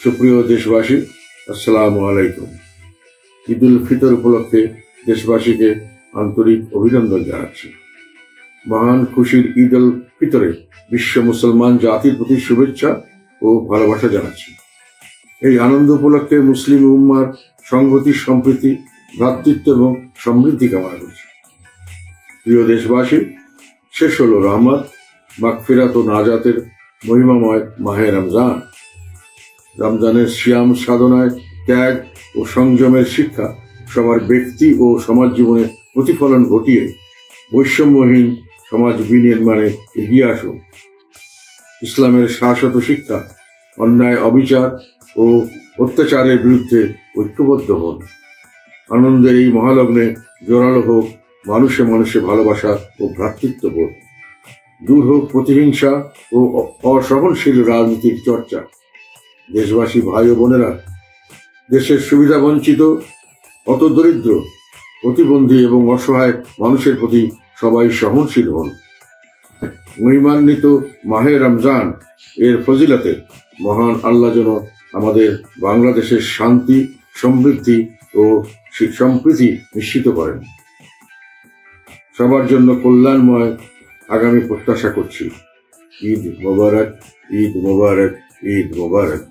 সুপ্রিয় দেশবাসী, আসসালামু আলাইকুম। ঈদ উল ফিতর উপলক্ষে দেশবাসীকে আন্তরিক অভিনন্দন জানাচ্ছি। মহান খুশির ঈদ উল ফিতরে বিশ্ব মুসলমান জাতির প্রতি শুভেচ্ছা ও ভালোবাসা জানাচ্ছি। এই আনন্দ উপলক্ষে মুসলিম উম্মার সংহতি, সম্প্রীতি, ভ্রাতৃত্ব এবং সমৃদ্ধি কামনা করছি। প্রিয় দেশবাসী, শেষ হল রহমত, মাগফিরাত ও নাজাতের মহিমাময় মাহে রমজান। রমজানের সিয়াম সাধনায় ত্যাগ ও সংযমের শিক্ষা সবার ব্যক্তি ও সমাজ জীবনে প্রতিফলন ঘটিয়ে বৈষম্যহীন সমাজ বিনির্মাণে এগিয়ে আসুন। ইসলামের শাশ্বত শিক্ষা, অন্যায়, অবিচার ও অত্যাচারের বিরুদ্ধে ঐক্যবদ্ধ হন। আনন্দের এই মহালগ্নে জোরালো হোক মানুষে মানুষে ভালোবাসা ও ভ্রাতৃত্ববোধ। দূর হোক প্রতিহিংসা ও অসহনশীল রাজনীতির চর্চা। দেশবাসী ভাই ও বোনেরা, দেশের সুবিধা বঞ্চিত, হতদরিদ্র, প্রতিবন্ধী এবং অসহায় মানুষের প্রতি সবাই সহনশীল হন। মহিমান্বিত মাহে রমজান এর ফজিলতে মহান আল্লাহ যেন আমাদের বাংলাদেশের শান্তি, সমৃদ্ধি ও সম্প্রীতি নিশ্চিত করেন। সবার জন্য কল্যাণময় আগামী প্রত্যাশা করছি। ঈদ মোবারক, ঈদ মোবারক, ঈদ মোবারক।